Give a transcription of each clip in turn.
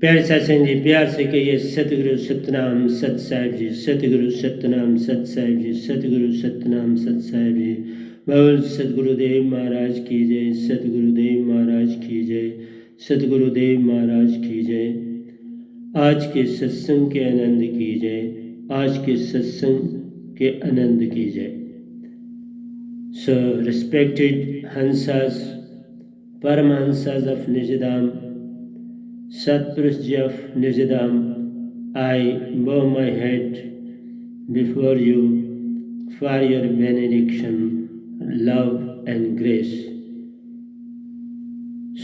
प्यारे सत्संग जी, प्यार से कहिए सतगुरु सतनाम सत साहिब जी, सतगुरु सतनाम सत साहिब जी, सतगुरु सतनाम सत साहिब जी। बोल सतगुरुदेव महाराज की जय, सतगुरुदेव महाराज की जय, सतगुरुदेव महाराज की जय। आज के सत्संग के आनंद की जय, आज के सत्संग के आनंद की जय। So respected Hansas, Paramahansas of Nijadam, Satpurushji of Nijadam, I bow my head before you for your benediction, love and grace.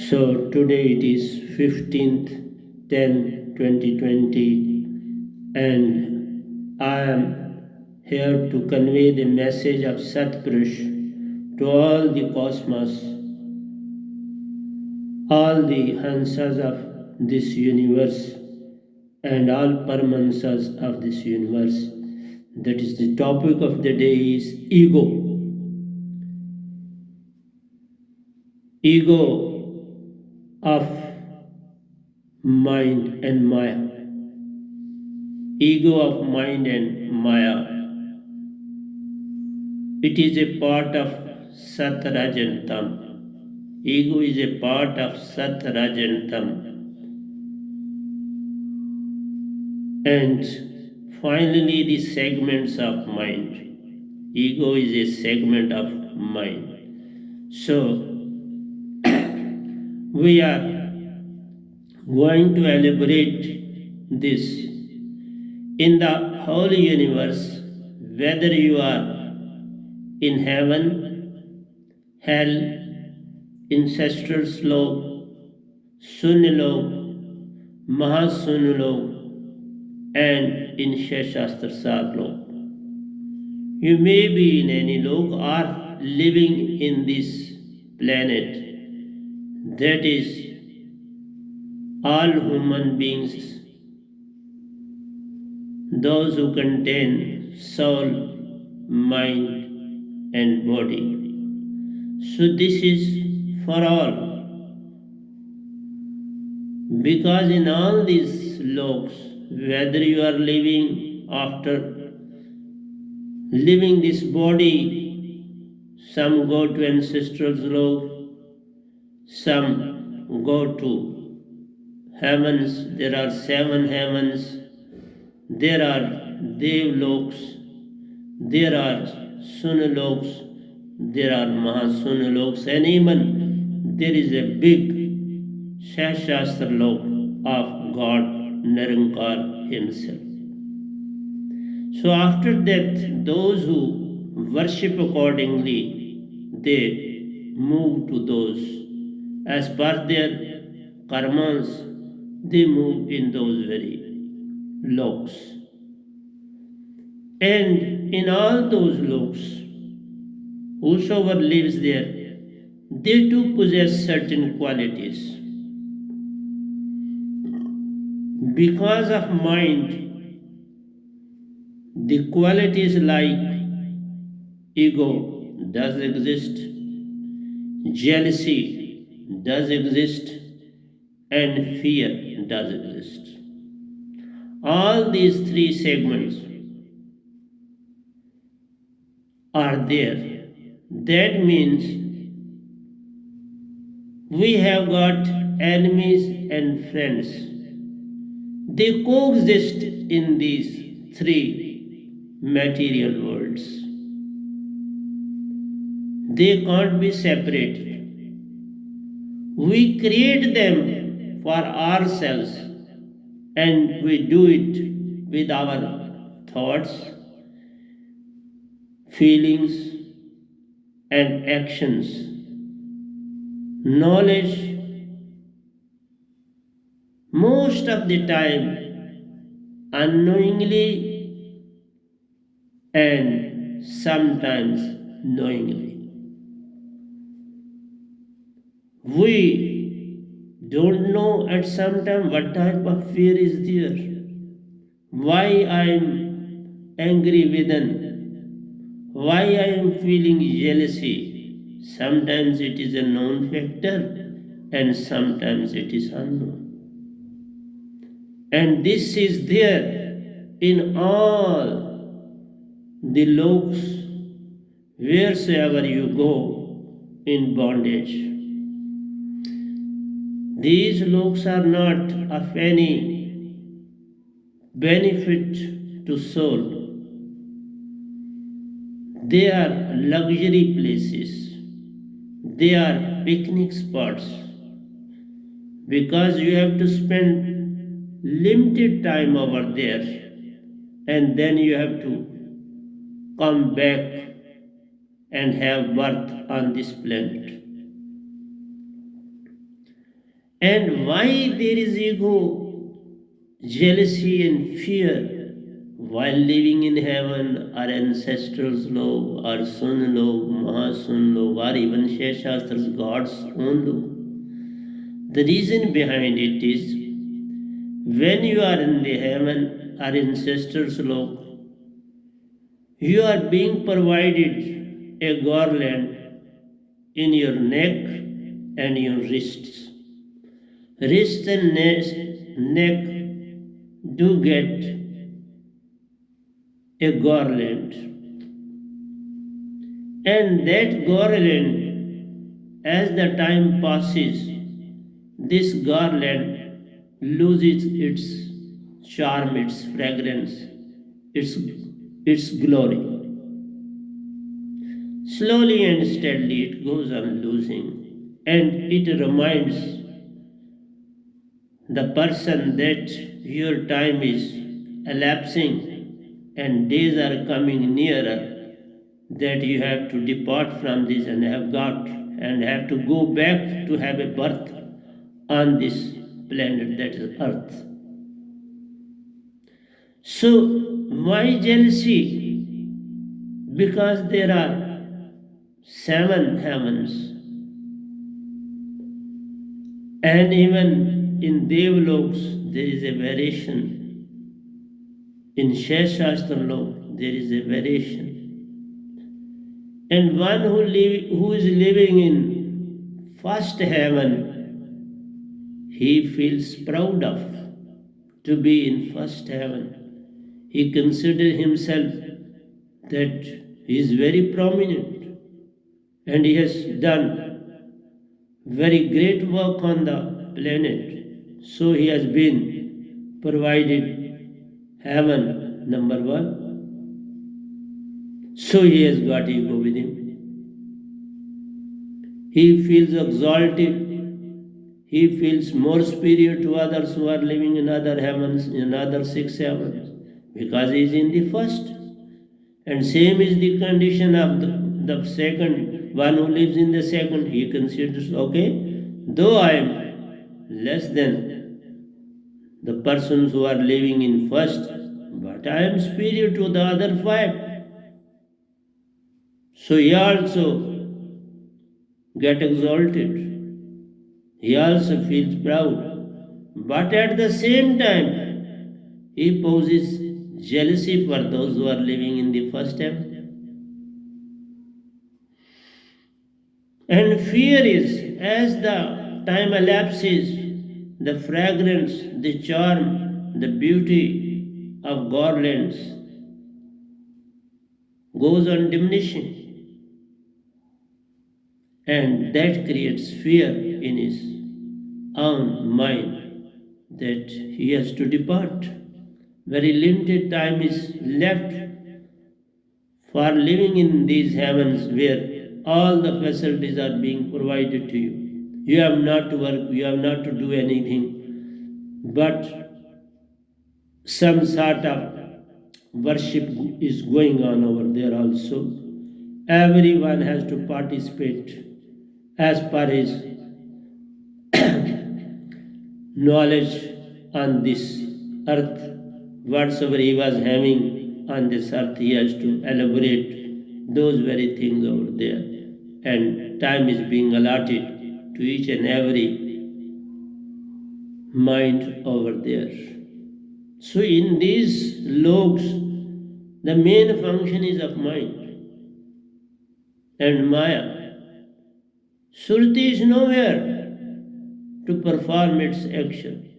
So today it is 15th 10/2020 and I am here to convey the message of Satpurush to all the cosmos, all the Hansas of this universe and all Paramahansas of this universe. That is the topic of the day is ego. Ego of mind and Maya. Ego of mind and Maya. It is a part of Sat, Raj and Tam. Ego is a part of Sat, Raj and Tam. And finally the segments of mind. Ego is a segment of mind. So we are going to elaborate this. In the whole universe, whether you are in heaven, hell, ancestral slok, Sunyalok, Mahasunalok, and in Shashastra Sadlok. You may be in any lok or living in this planet. That is, all human beings, those who contain soul, mind and body. So this is for all. Because in all these loks, whether you are living after leaving this body, some go to ancestral lok, some go to heavens. There are 7 heavens. There are Devloks, there are Sunaloks, there are Mahasunaloks, and even there is a big Shashastra lok of God Nirankar himself. So after death, those who worship accordingly, they move to those. As per their karmas, they move in those very loks. And in all those loks, whosoever lives there, they too possess certain qualities. Because of mind, the qualities like ego does exist, jealousy does exist, and fear does exist. All these 3 segments are there. That means we have got enemies and friends. They coexist in these 3 material worlds. They can't be separated. We create them for ourselves and we do it with our thoughts, feelings and actions. Knowledge most of the time unknowingly and sometimes knowingly. We don't know at some time what type of fear is there, why I am angry within, why I am feeling jealousy. Sometimes it is a known factor and sometimes it is unknown. And this is there in all the loks wheresoever you go in bondage. These loks are not of any benefit to soul. They are luxury places. They are picnic spots because you have to spend limited time over there and then you have to come back and have birth on this planet. And why there is ego, jealousy, and fear while living in heaven, or ancestors' log, or Sun log, Mahasun log, or even Sheshastra's God's own log? The reason behind it is when you are in the heaven or ancestors' log, you are being provided a garland in your neck and your wrists. Wrist and neck do get a garland, and that garland, as the time passes, this garland loses its charm, its fragrance, its glory. Slowly and steadily it goes on losing, and it reminds the person that your time is elapsing and days are coming nearer, that you have to depart from this and have to go back to have a birth on this planet, that is earth. So why jealousy? Because there are 7 heavens, and even in Devloks there is a variation. In Sheshastra Lok there is a variation. And one who is living in first heaven, he feels proud of to be in first heaven. He considers himself that he is very prominent and he has done very great work on the planet. So he has been provided heaven number 1. So he has got ego with him. He feels exalted. He feels more superior to others who are living in other heavens, in other 6 heavens, because he is in the first. And same is the condition of the second. One who lives in the second, he considers, okay, though I am less than the persons who are living in first, but I am superior to the other 5. So he also get exalted. He also feels proud. But at the same time, he poses jealousy for those who are living in the first heaven. And fear is, as the time elapses, the fragrance, the charm, the beauty of garlands goes on diminishing. And that creates fear in his own mind that he has to depart. Very limited time is left for living in these heavens where all the facilities are being provided to you. You have not to work, you have not to do anything, but some sort of worship is going on over there also. Everyone has to participate as per his knowledge on this earth. Whatsoever he was having on this earth, he has to elaborate those very things over there. And time is being allotted to each and every mind over there. So in these logs, the main function is of mind and Maya. Surti is nowhere to perform its action.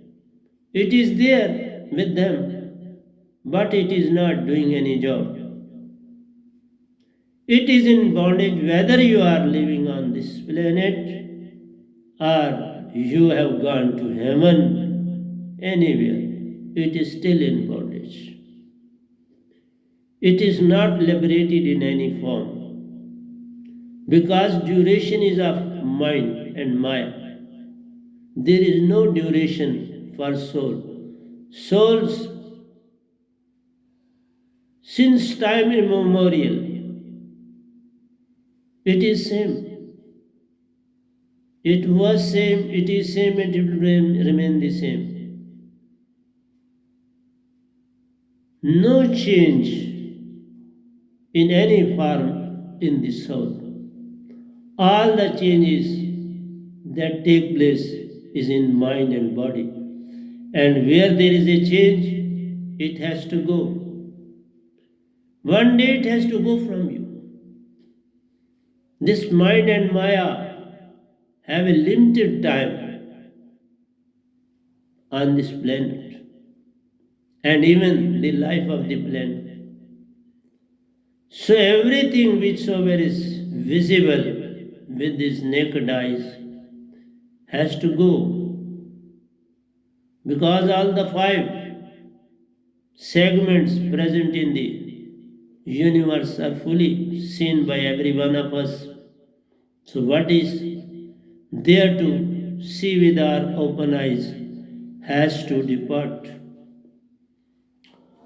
It is there with them, but it is not doing any job. It is in bondage whether you are living on this planet or you have gone to heaven anywhere. It is still in bondage. It is not liberated in any form because duration is of mind and Maya. There is no duration for soul. Souls, since time immemorial, it is same. It was same, it is same, and it will remain the same. No change in any form in the soul. All the changes that take place is in mind and body. And where there is a change, it has to go. One day it has to go from you. This mind and Maya have a limited time on this planet and even the life of the planet. So everything whichsoever is visible with these naked eyes has to go because all the five segments present in the universe are fully seen by every one of us. So what is there to see with our open eyes has to depart.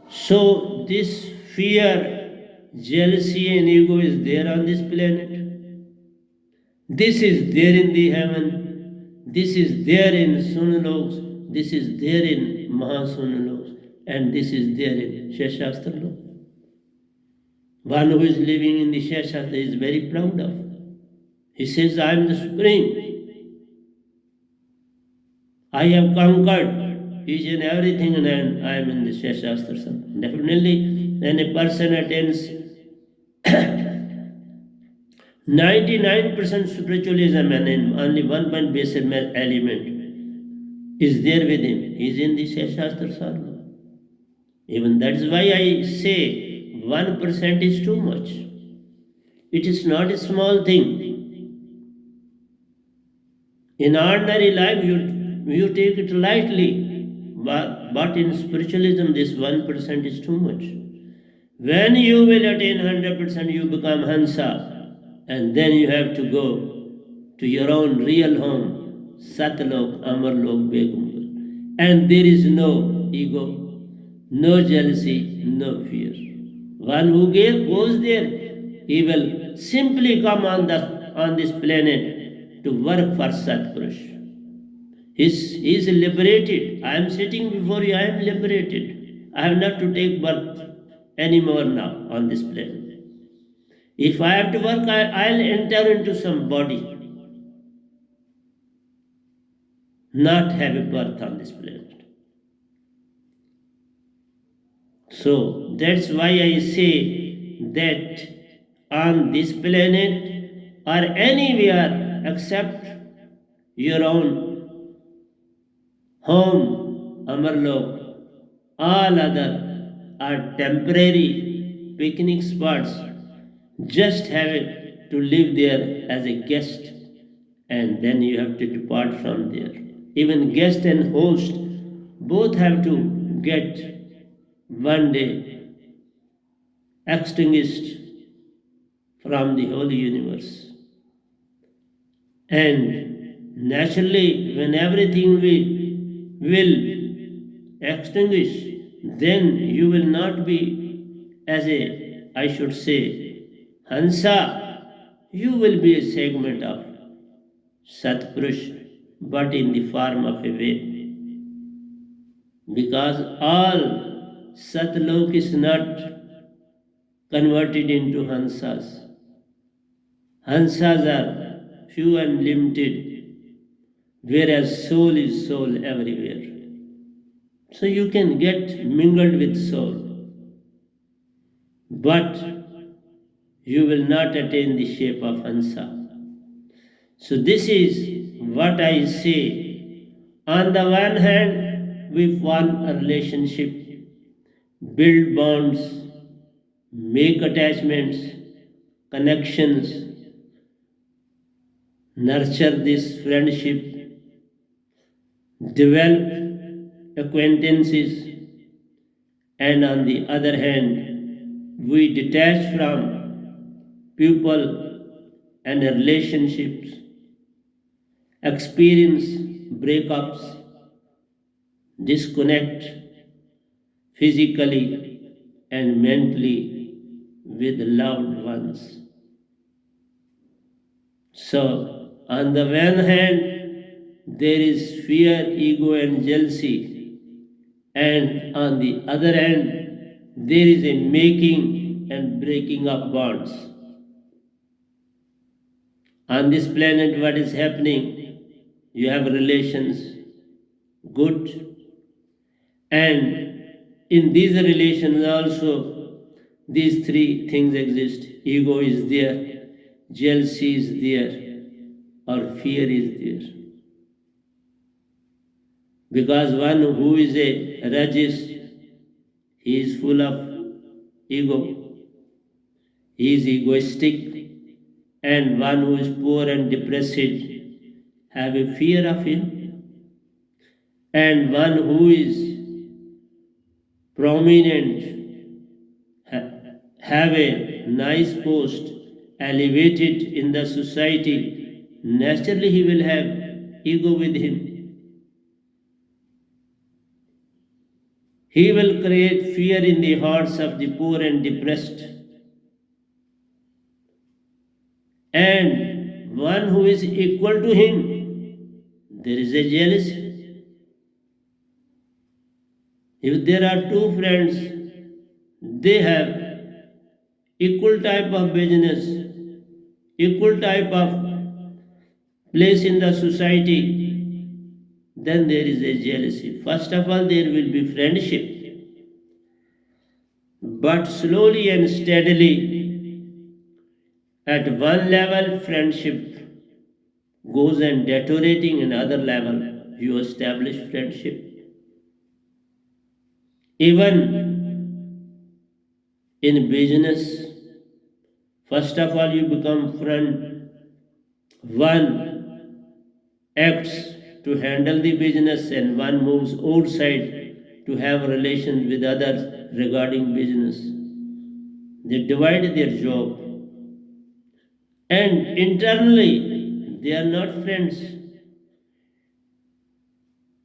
So this fear, jealousy and ego is there on this planet. This is there in the heaven. This is there in Sunaloks. This is there in Mahasunaloks. And this is there in Shashastra Lok. One who is living in the Shashastra is very proud of. He says, I am the Supreme. I have conquered each and everything and I am in the Shashastra. Definitely, when a person attains 99% spiritualism and only 1% basic element is there with him. He is in the Shashastra Sarva. Even that is why I say 1% is too much. It is not a small thing. In ordinary life, you take it lightly, but in spiritualism, this 1% is too much. When you will attain 100%, you become Hansa, and then you have to go to your own real home, Satlok, Amarlok, Begumgal. And there is no ego, no jealousy, no fear. One who goes there, he will simply come on this planet to work for Satpurush. He is liberated. I am sitting before you, I am liberated. I have not to take birth anymore now on this planet. If I have to work, I'll enter into some body, not have a birth on this planet. So that's why I say that on this planet or anywhere except your own home, Amarlok, all other are temporary picnic spots. Just have it to live there as a guest and then you have to depart from there. Even guest and host both have to get one day extinguished from the whole universe. And naturally, when everything will extinguish, then you will not be as a, I should say, Hansa, you will be a segment of Satpurush, but in the form of a way. Because all Satlok is not converted into Hansas. Hansas are few and limited, whereas soul is soul everywhere. So you can get mingled with soul, but you will not attain the shape of Hansa. So this is what I say. On the one hand, we form a relationship, build bonds, make attachments, connections, nurture this friendship, develop acquaintances, and on the other hand, we detach from people and relationships, experience breakups, disconnect physically and mentally with loved ones. So, on the one hand, there is fear, ego, and jealousy, and on the other hand, there is a making and breaking of bonds. On this planet, what is happening? You have relations, good, and in these relations also, these three things exist. Ego is there, jealousy is there, or fear is there. Because one who is a Rajis, he is full of ego, he is egoistic, and one who is poor and depressed have a fear of him, and one who is prominent have a nice post elevated in the society, naturally he will have ego with him. He will create fear in the hearts of the poor and depressed. And one who is equal to him, there is a jealousy. If there are two friends, they have equal type of business, equal type of place in the society, then there is a jealousy. First of all, there will be friendship, but slowly and steadily, at one level, friendship goes and deteriorating, another level, you establish friendship. Even in business, first of all, you become friend. One acts to handle the business and one moves outside to have relations with others regarding business. They divide their job. And internally, they are not friends.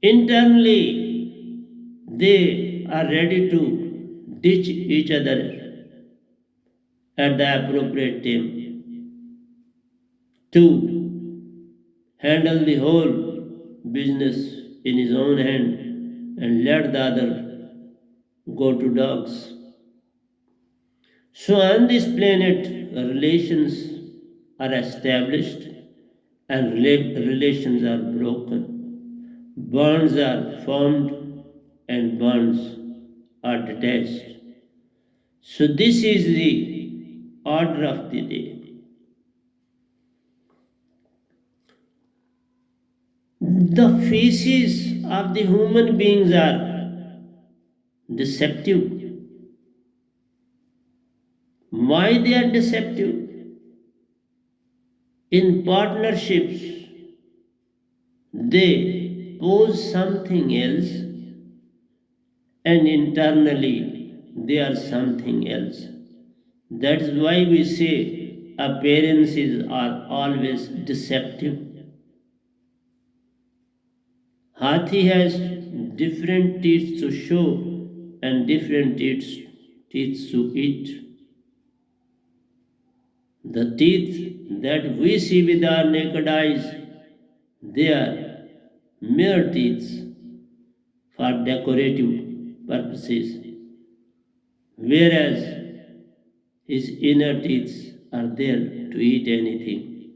Internally, they are ready to ditch each other at the appropriate time to handle the whole business in his own hand and let the other go to dogs. So on this planet, relations are established and relations are broken. Bonds are formed and bonds are detached. So this is the order of the day. The faces of the human beings are deceptive. Why they are deceptive? In partnerships, they pose something else and internally they are something else. That is why we say appearances are always deceptive. Hathi has different teeth to show and different teeth to eat. The teeth that we see with our naked eyes, they are mere teeth for decorative purposes, whereas his inner teeth are there to eat anything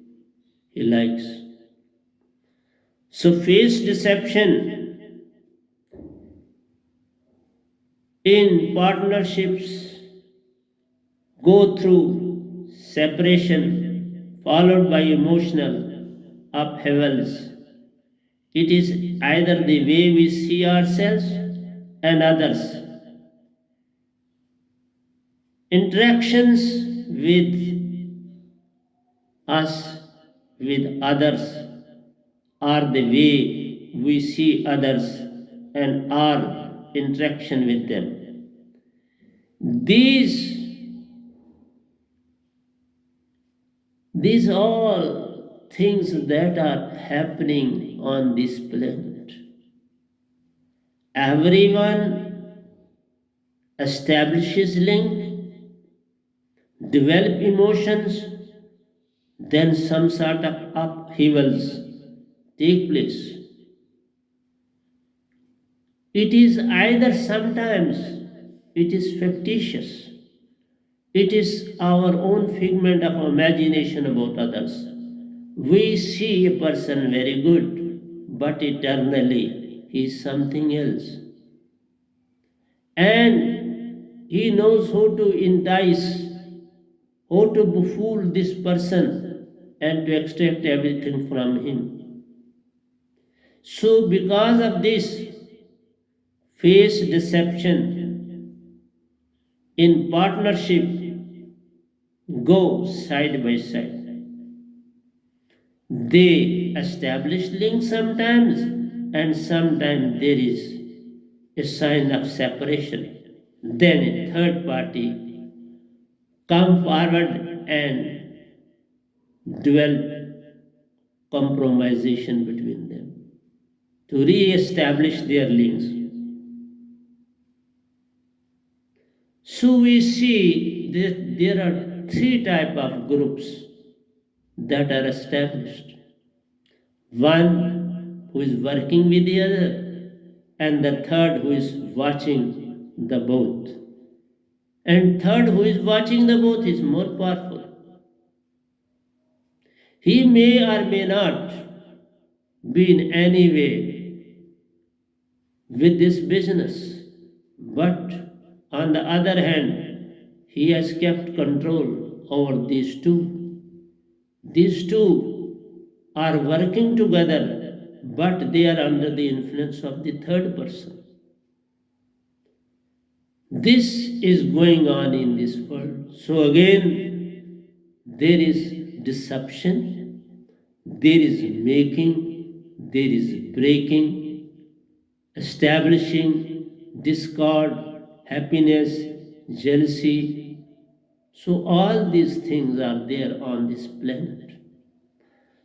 he likes. So, face deception in partnerships go through separation followed by emotional upheavals It is either the way we see ourselves and others, interactions with us, with others, or the way we see others and our interaction with them. These These all things that are happening on this planet. Everyone establishes link, develop emotions, then some sort of upheavals take place. It is either sometimes it is fictitious, it is our own figment of imagination about others. We see a person very good, but eternally he is something else. And he knows how to entice, how to befool this person and to extract everything from him. So, because of this, face deception in partnership go side by side. They establish links sometimes, and sometimes there is a sign of separation. Then a third party come forward and develop compromisation between them to re-establish their links. So we see that there are three types of groups that are established. One who is working with the other, and the third who is watching the both. And third who is watching the both is more powerful. He may or may not be in any way with this business, but on the other hand, he has kept control over these two. These two are working together, but they are under the influence of the third person. This is going on in this world. So again, there is deception, there is making, there is breaking, establishing, discord, happiness, jealousy. So all these things are there on this planet.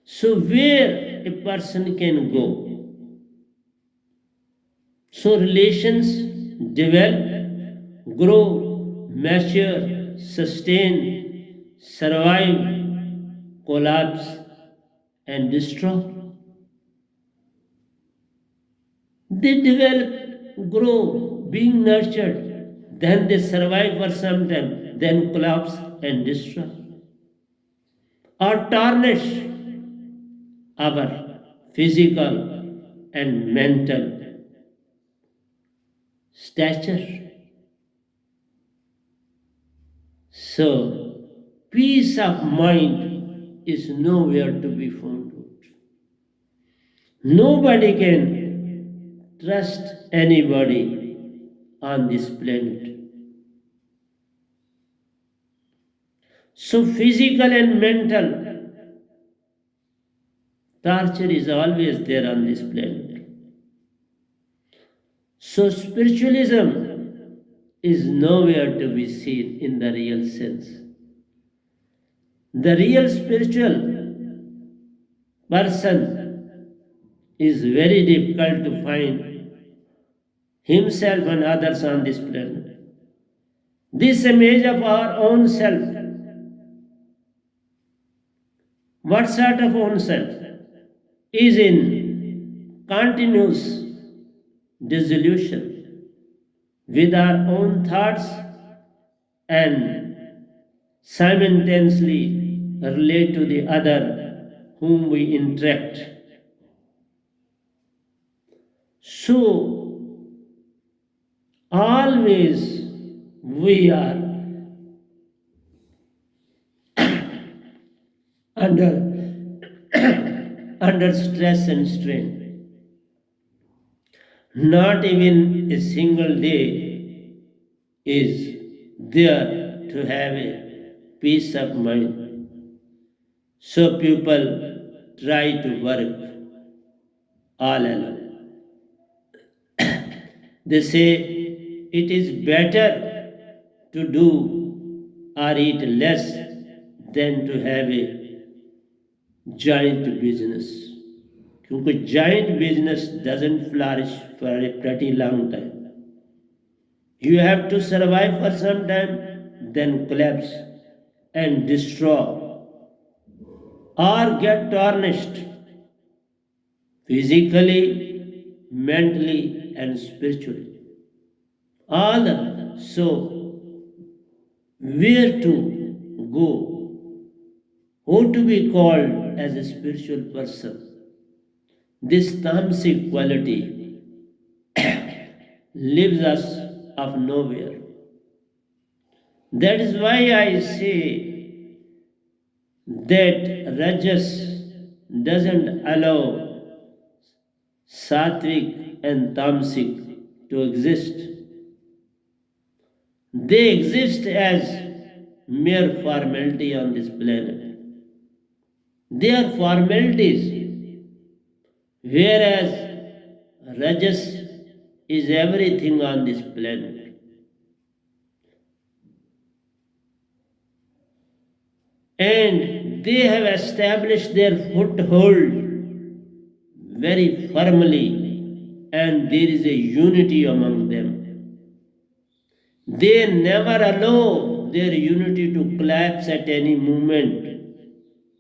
So where a person can go, so relations develop, grow, mature, sustain, survive, collapse, and destroy. They develop, grow, being nurtured, then they survive for some time, then collapse and destroy. Or tarnish our physical and mental stature. So, peace of mind is nowhere to be found out. Nobody can trust anybody on this planet. So, physical and mental torture is always there on this planet. So, spiritualism is nowhere to be seen in the real sense. The real spiritual person is very difficult to find himself and others on this planet. This image of our own self, what sort of own self, is in continuous dissolution with our own thoughts and simultaneously relate to the other whom we interact. So, always we are under, under stress and strain. Not even a single day is there to have a peace of mind. So people try to work all alone. They say it is better to do or eat less than to have a giant business. क्योंकि giant business doesn't flourish for a pretty long time. You have to survive for some time, then collapse and destroy or get tarnished physically, mentally, and spiritually. All so where to go? Who to be called as a spiritual person? This tamasic quality leaves us of nowhere. That is why I say that Rajas doesn't allow Sattvic and Tamasic to exist. They exist as mere formality on this planet. They are formalities, whereas Rajas is everything on this planet. And they have established their foothold very firmly, and there is a unity among them. They never allow their unity to collapse at any moment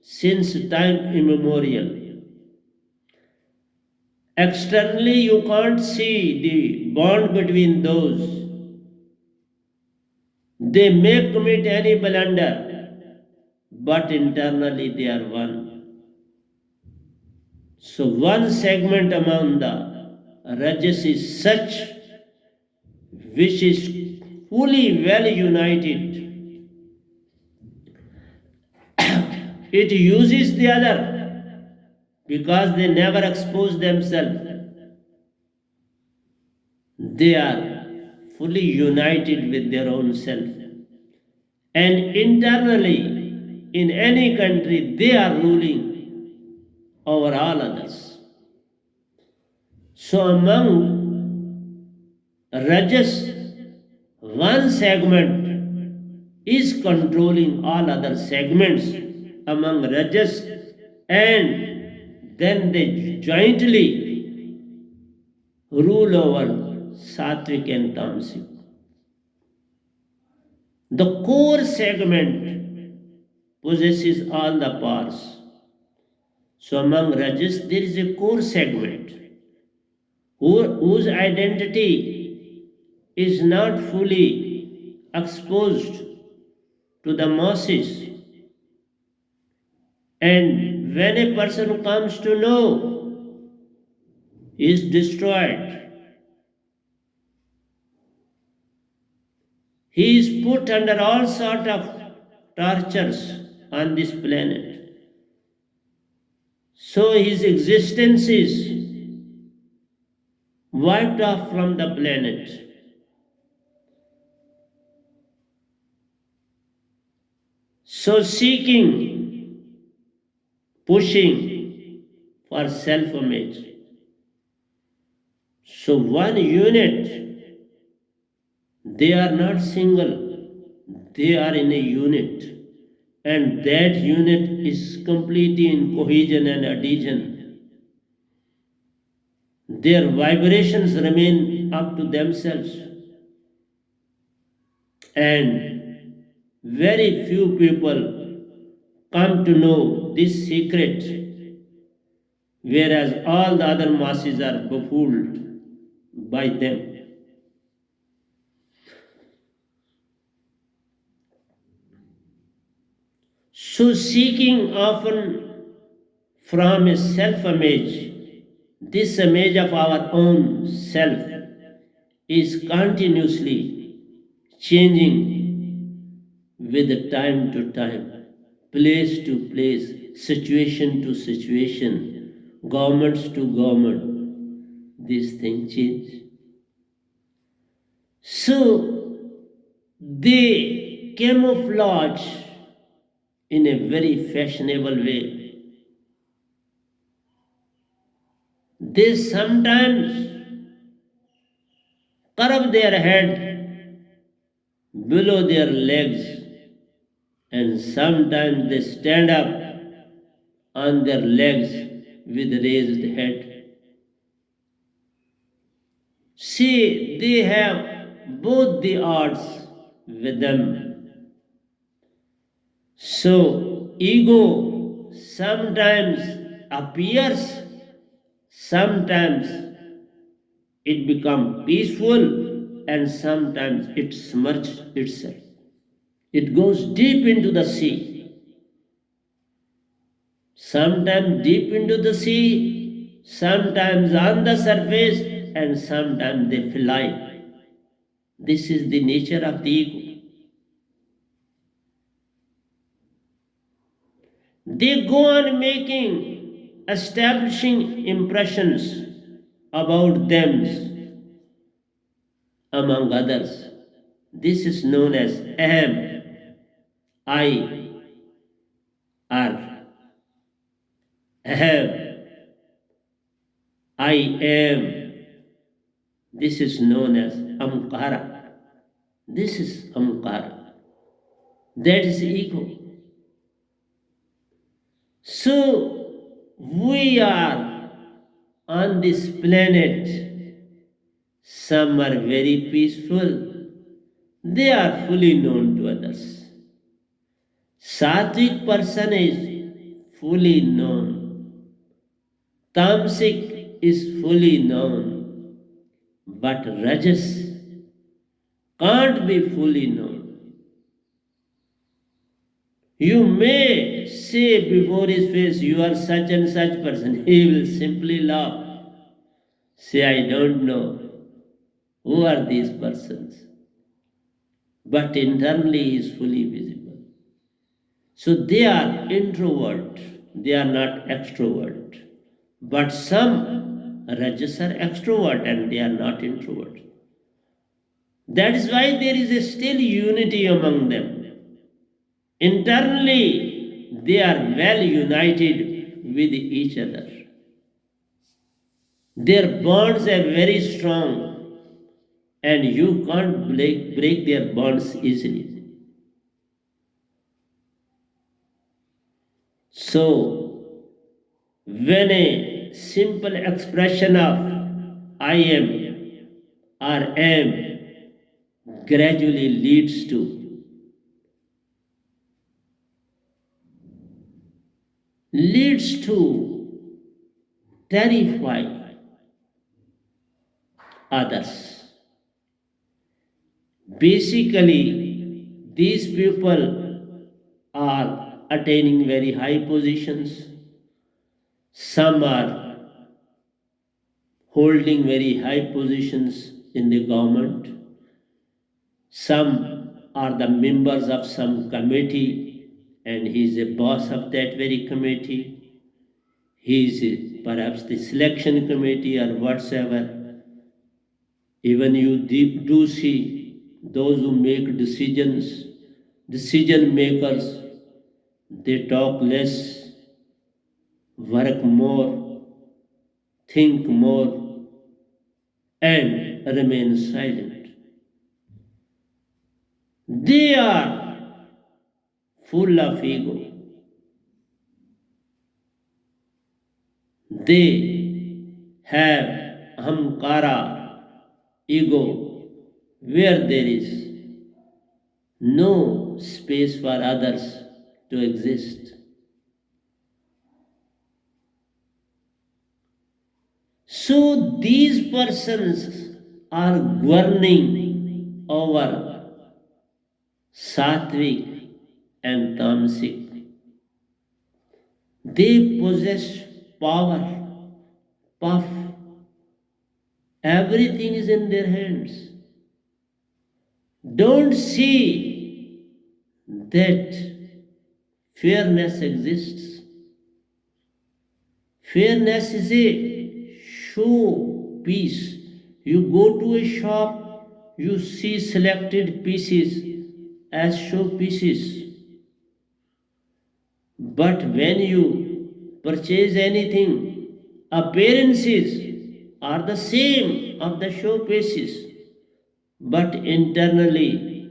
since time immemorial. Externally, you can't see the bond between those. They may commit any blunder, but internally they are one. So, one segment among the Rajas is such which is fully well united. It uses the other because they never expose themselves. They are fully united with their own self. And internally, in any country, they are ruling over all others. So among Rajas, one segment is controlling all other segments among Rajas, and then they jointly rule over Sattvic and Tamasic. The core segment possesses all the powers. So among Rajas, there is a core segment whose identity is not fully exposed to the masses. And when a person comes to know, he is destroyed. He is put under all sort of tortures on this planet. So his existence is wiped off from the planet. So seeking, pushing for self-image. So one unit, they are not single, they are in a unit. And that unit is completely in cohesion and adhesion. Their vibrations remain up to themselves. And very few people come to know this secret, whereas all the other masses are befooled by them. So, seeking often from a self image, this image of our own self is continuously changing with time to time, place to place, situation to situation, governments to government. this thing change. So they camouflage in a very fashionable way. They sometimes curve their head below their legs, and sometimes they stand up on their legs with raised head. See, they have both the arts with them. So, ego sometimes appears, sometimes it becomes peaceful, and sometimes it submerges itself. It goes deep into the sea. Sometimes deep into the sea, sometimes on the surface, and sometimes they fly. This is the nature of the ego. They go on making, establishing impressions about them among others. This is known as ahem, I, are, ahem, I am. This is known as amkara. This is amkara. That is ego. So we are on this planet. Some are very peaceful. They are fully known to others. Sattvic person is fully known. Tamasic is fully known. But Rajas can't be fully known. You may say before his face, you are such and such person. He will simply laugh. Say, I don't know. Who are these persons? But internally he is fully visible. So they are introvert. They are not extrovert. But some Rajas are extrovert and they are not introvert. That is why there is a still unity among them. Internally, they are well united with each other. Their bonds are very strong, and you can't break their bonds easily. So, when a simple expression of I am or am gradually leads to terrify others. Basically, these people are attaining very high positions. Some are holding very high positions in the government. Some are the members of some committee, and he is a boss of that very committee. He is perhaps the selection committee or whatsoever. Even you do see those who make decisions, decision makers, they talk less, work more, think more, and remain silent. They are full of ego. They have ahamkara, ego, where there is no space for others to exist. So these persons are governing over sattvic and tamasic. They possess power, puff. Everything is in their hands. Don't see that fairness exists. Fairness is a show. peace. You go to a shop, you see selected pieces as show pieces. But when you purchase anything, appearances are the same of the show pieces, but internally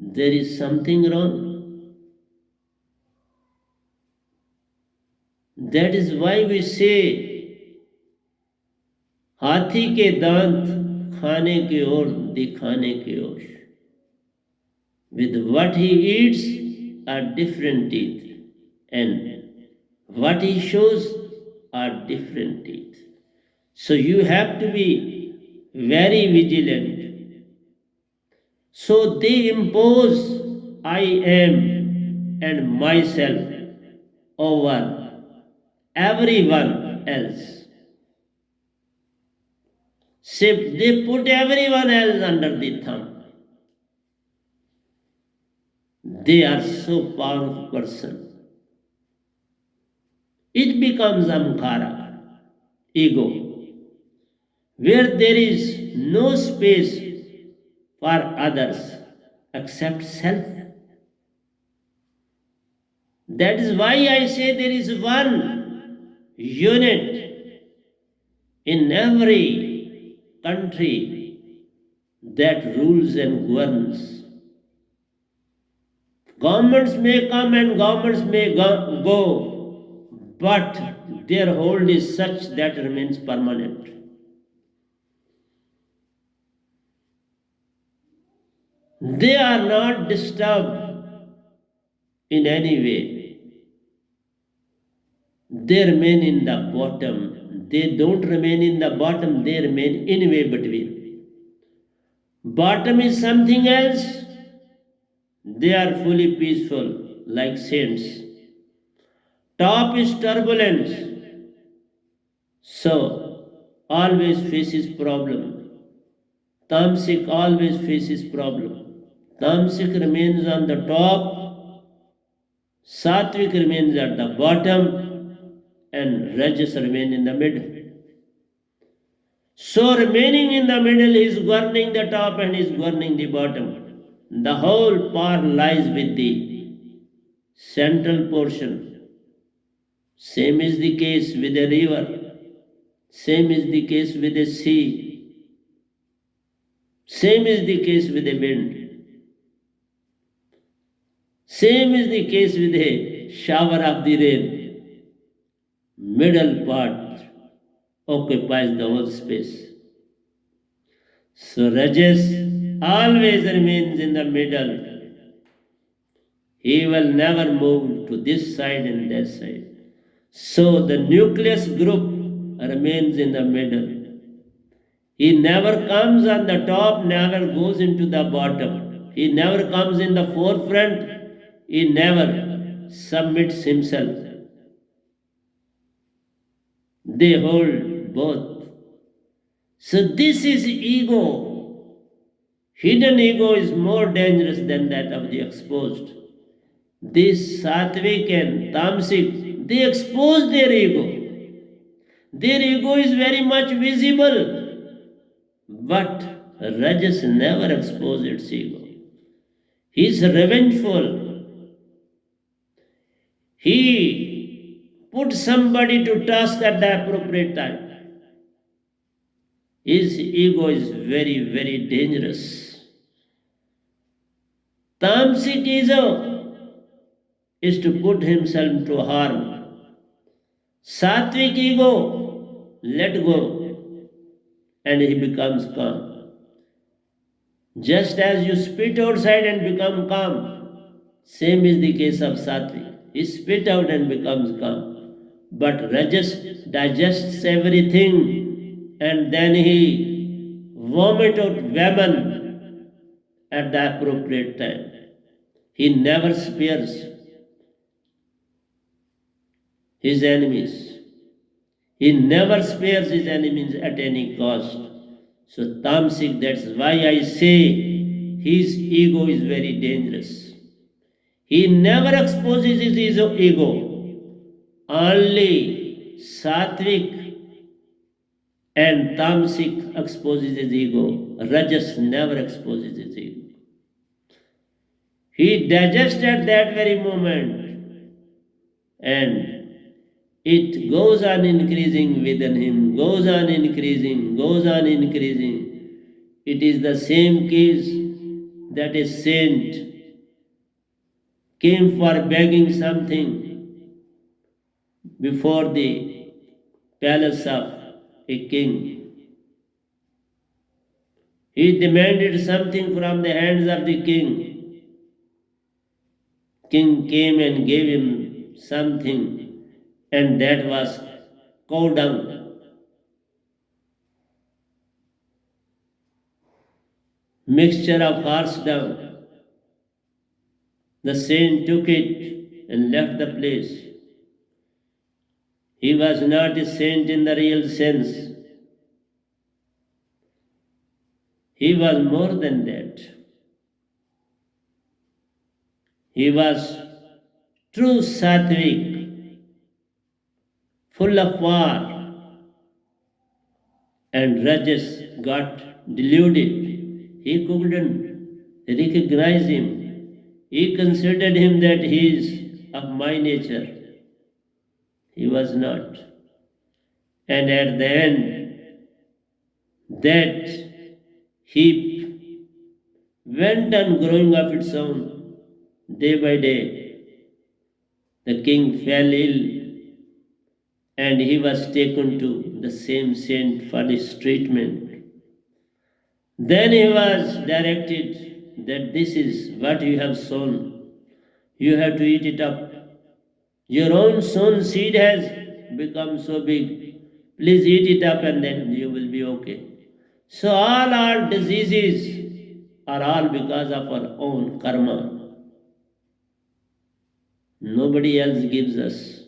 there is something wrong. That is why we say, हाथी के दांत खाने की ओर दिखाने की ओर. With what he eats are different teeth, and what he shows are different teeth. So you have to be very vigilant. So they impose I am and myself over everyone else. So they put everyone else under the thumb. They are so powerful person. It becomes amkara, ego, where there is no space for others except self. That is why I say there is one unit in every country that rules and governs. Governments may come and governments may go, but their hold is such that remains permanent. They are not disturbed in any way. They remain in the bottom. They don't remain in the bottom, they remain anyway between. Bottom is something else. They are fully peaceful, like saints. Top is turbulence. So, always faces problem. Tamasic always faces problem. Tamasic remains on the top, Sattvic remains at the bottom, and Rajas remain in the middle. So remaining in the middle is governing the top and is governing the bottom. The whole power lies with the central portion. Same is the case with a river. Same is the case with a sea. Same is the case with a wind. Same is the case with a shower of the rain. Middle part occupies the whole space. So Rajas always remains in the middle. He will never move to this side and that side. So the nucleus group remains in the middle. He never comes on the top, never goes into the bottom. He never comes in the forefront. He never submits himself. They hold both. So this is ego. Hidden ego is more dangerous than that of the exposed. This sattvic and tamasic, they expose their ego. Their ego is very much visible. But Rajas never exposes its ego. He is revengeful. He put somebody to task at the appropriate time. His ego is very, very dangerous. Tamasic ego is to put himself to harm. Sattvic ego, let go, and he becomes calm. Just as you spit outside and become calm, same is the case of Sattvic. He spit out and becomes calm. But Rajas digests everything and then he vomits out venom at the appropriate time. He never spares his enemies. He never spares his enemies at any cost. So Tamasic, that's why I say his ego is very dangerous. He never exposes his ego. Only Sattvic And tamasic exposes his ego. Rajas never exposes his ego. He digests at that very moment, and it goes on increasing within him, goes on increasing, goes on increasing. It is the same case that a saint came for begging something before the palace of a king. He demanded something from the hands of the king. King came and gave him something, and that was cow dung, mixture of horse dung. The saint took it and left the place. He was not a saint in the real sense. He was more than that. He was true sattvic, full of war, and Rajas got deluded. He couldn't recognize him. He considered him that he is of my nature. He was not. And at the end, that heap went on growing of its own day by day. The king fell ill, and he was taken to the same saint for his treatment. Then he was directed that this is what you have sown. You have to eat it up. Your own sown seed has become so big. Please eat it up and then you will be okay. So all our diseases are all because of our own karma. Nobody else gives us.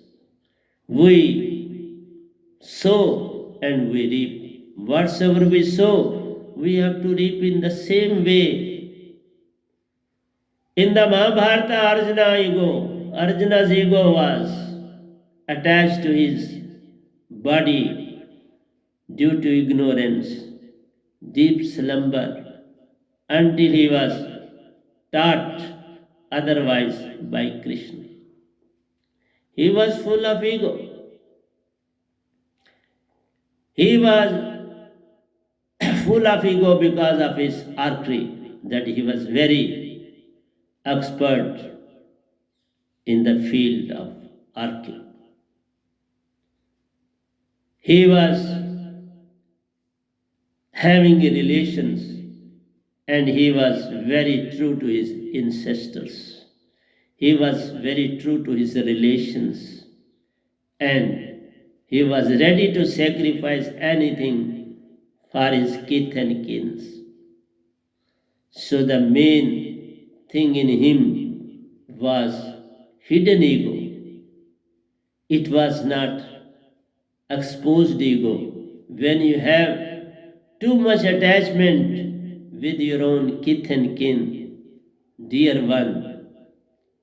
We sow and we reap. Whatsoever we sow, we have to reap in the same way. In the Mahabharata, Arjuna's ego was attached to his body due to ignorance, deep slumber, until he was taught otherwise by Krishna. He was full of ego. He was full of ego because of his archery, that he was very expert in the field of archery. He was having relations, and he was very true to his ancestors. He was very true to his relations, and he was ready to sacrifice anything for his kith and kins. So the main thing in him was hidden ego. It was not exposed ego. When you have too much attachment with your own kith and kin, dear one,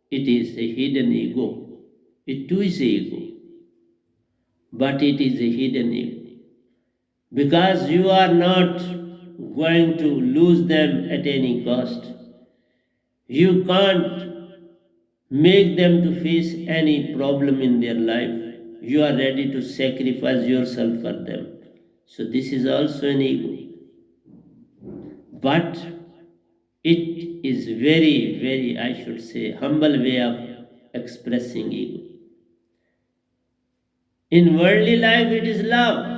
it is a hidden ego. It too is ego, but it is a hidden ego. Because you are not going to lose them at any cost. You can't make them to face any problem in their life. You are ready to sacrifice yourself for them. So this is also an ego. But it is very, very, I should say, humble way of expressing ego. In worldly life it is love.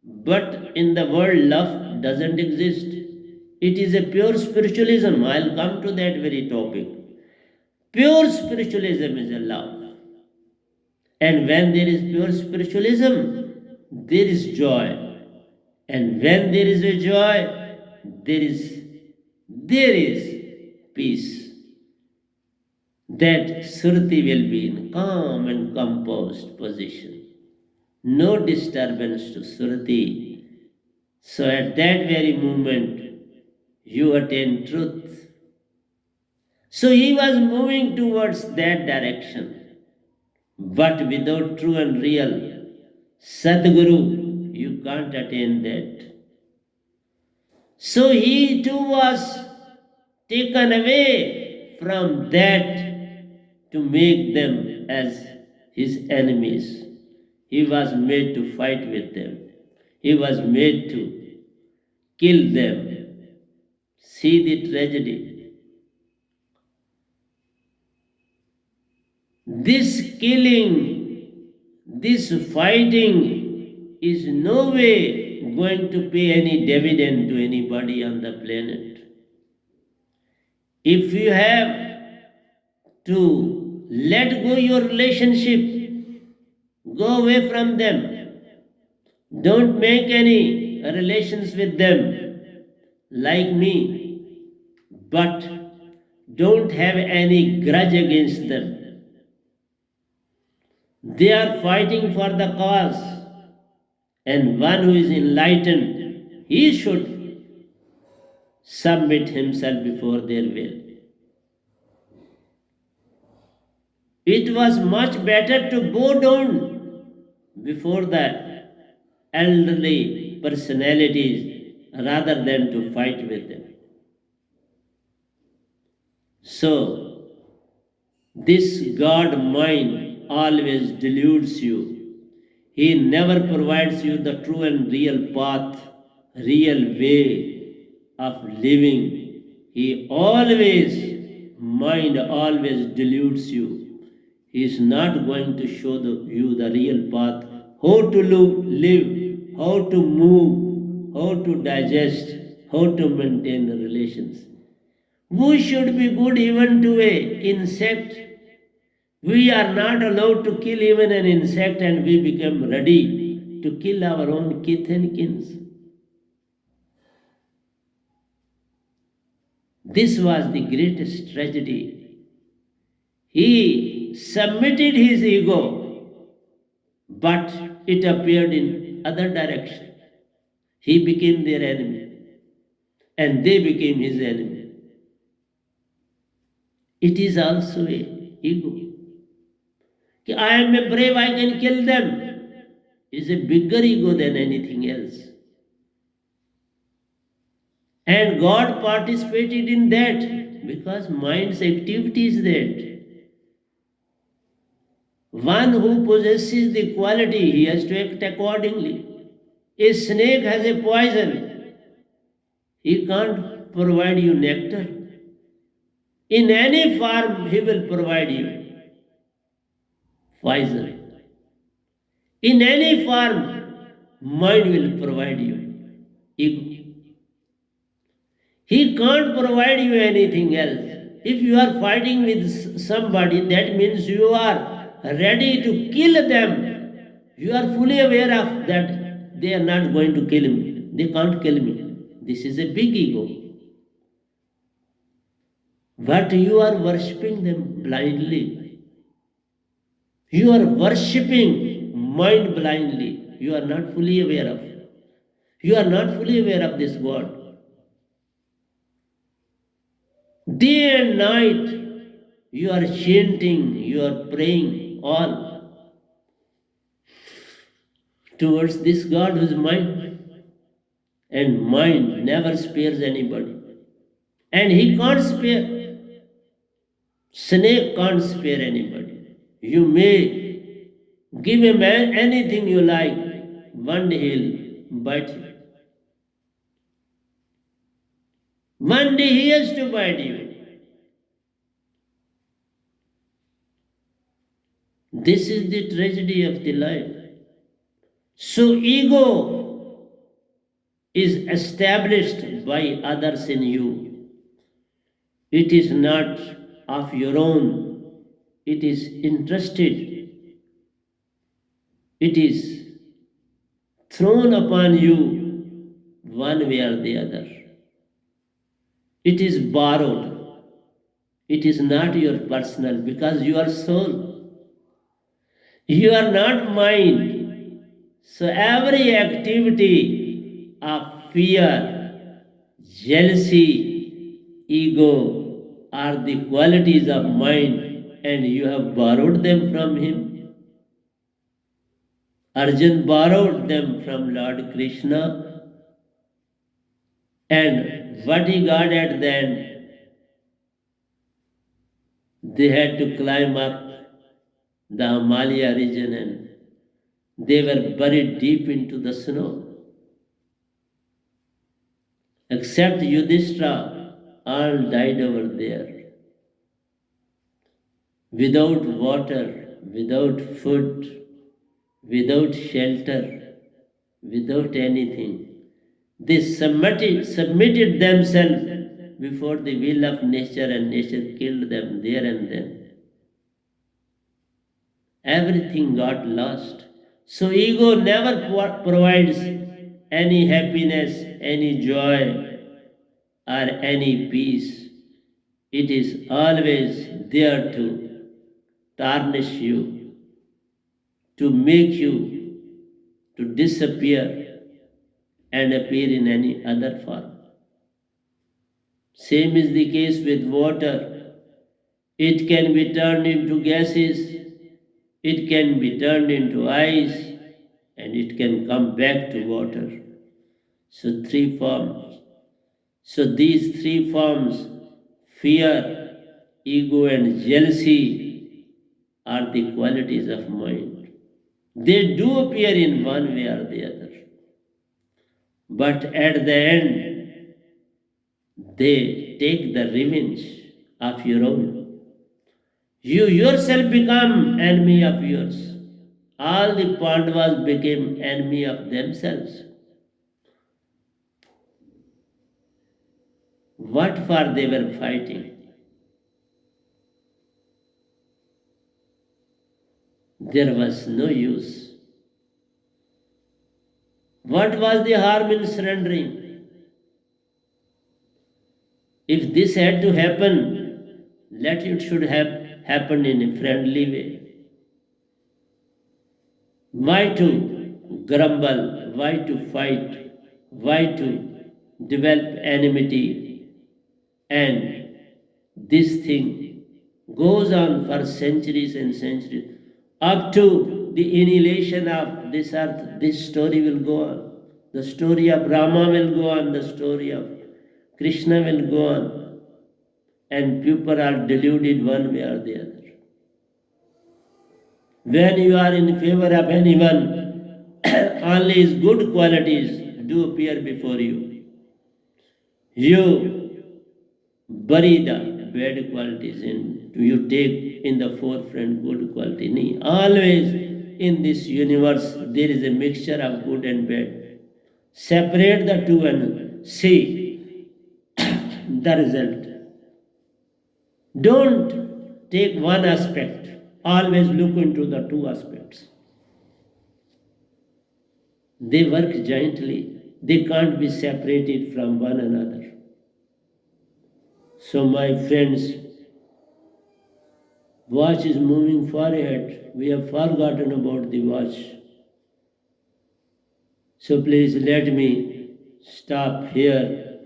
But in the world, love doesn't exist. It is a pure spiritualism. I'll come to that very topic. Pure spiritualism is a love. And when there is pure spiritualism, there is joy. And when there is a joy, there is peace. That Surti will be in calm and composed position. No disturbance to Surti. So at that very moment, you attain truth. So he was moving towards that direction, but without true and real Sadguru you can't attain that. So he too was taken away from that to make them as his enemies. He was made to fight with them. He was made to kill them. See the tragedy. This killing, this fighting is no way going to pay any dividend to anybody on the planet. If you have to let go your relationship, go away from them. Don't make any relations with them like me, but don't have any grudge against them. They are fighting for the cause, and one who is enlightened, he should submit himself before their will. It was much better to bow down before the elderly personalities rather than to fight with them. So, this God mind always deludes you. He never provides you the true and real path, real way of living. He always, mind always deludes you. He is not going to show you the real path, how to live, how to move, how to digest, how to maintain the relations. We should be good even to a insect. We are not allowed to kill even an insect, and we become ready to kill our own kith and kins. This was the greatest tragedy. He submitted his ego, but it appeared in other direction. He became their enemy, and they became his enemy. It is also a ego. I am a brave, I can kill them. Is a bigger ego than anything else. And God participated in that because mind's activity is that. One who possesses the quality, he has to act accordingly. A snake has a poison. He can't provide you nectar. In any form, he will provide you poison. In any form, mind will provide you ego. He can't provide you anything else. If you are fighting with somebody, that means you are ready to kill them. You are fully aware of that they are not going to kill me. They can't kill me. This is a big ego. But you are worshipping them blindly. You are worshipping mind blindly. You are not fully aware of. You are not fully aware of this God. Day and night, you are chanting, you are praying all towards this God who is mind. And mind never spares anybody. And he can't spare. Snake can't spare anybody. You may give a man anything you like, one day he'll bite you. One day he has to bite you. This is the tragedy of the life. So ego is established by others in you. It is not of your own. It is interested. It is thrown upon you one way or the other. It is borrowed. It is not your personal because you are soul. You are not mind. So every activity of fear, jealousy, ego are the qualities of mind, and you have borrowed them from him. Arjun borrowed them from Lord Krishna, and what he got at the end, they had to climb up the Himalaya region and they were buried deep into the snow. Except Yudhishthira, all died over there. Without water, without food, without shelter, without anything. They submitted themselves before the will of nature, and nature killed them there and then. Everything got lost. So ego never provides any happiness, any joy, or any peace. It is always there to tarnish you, to make you to disappear and appear in any other form. Same is the case with water. It can be turned into gases, it can be turned into ice, and it can come back to water. So, three forms. So, these three forms, fear, ego, and jealousy, are the qualities of mind. They do appear in one way or the other, but at the end, they take the revenge of your own. You yourself become enemy of yours. All the Pandavas became enemy of themselves. What for they were fighting? There was no use. What was the harm in surrendering? If this had to happen, let it should have happened in a friendly way. Why to grumble? Why to fight? Why to develop enmity? And this thing goes on for centuries and centuries. Up to the annihilation of this earth, this story will go on. The story of Rama will go on, the story of Krishna will go on, and people are deluded one way or the other. When you are in favor of anyone, only his good qualities do appear before you. You bury the bad qualities and you take in the forefront good quality. No, always in this universe there is a mixture of good and bad. Separate the two and see the result. Don't take one aspect, always look into the two aspects. They work jointly, they can't be separated from one another. So, my friends, watch is moving far ahead. We have forgotten about the watch. So, please let me stop here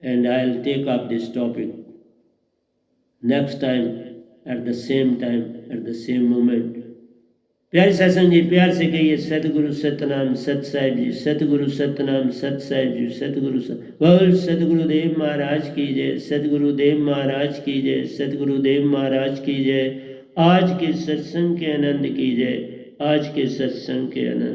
and I'll take up this topic next time, at the same moment. प्यारे सत्संग जी, प्यार से कहिए सतगुरु सतनाम सत साहिब जी, सतगुरु सतनाम सत साहिब जी, सतगुरु बोल सतगुरुदेव महाराज की जय, सतगुरुदेव महाराज की जय, सतगुरुदेव महाराज की जय। आज के सत्संग के आनंद की जय, आज के सत्संग के आनंद।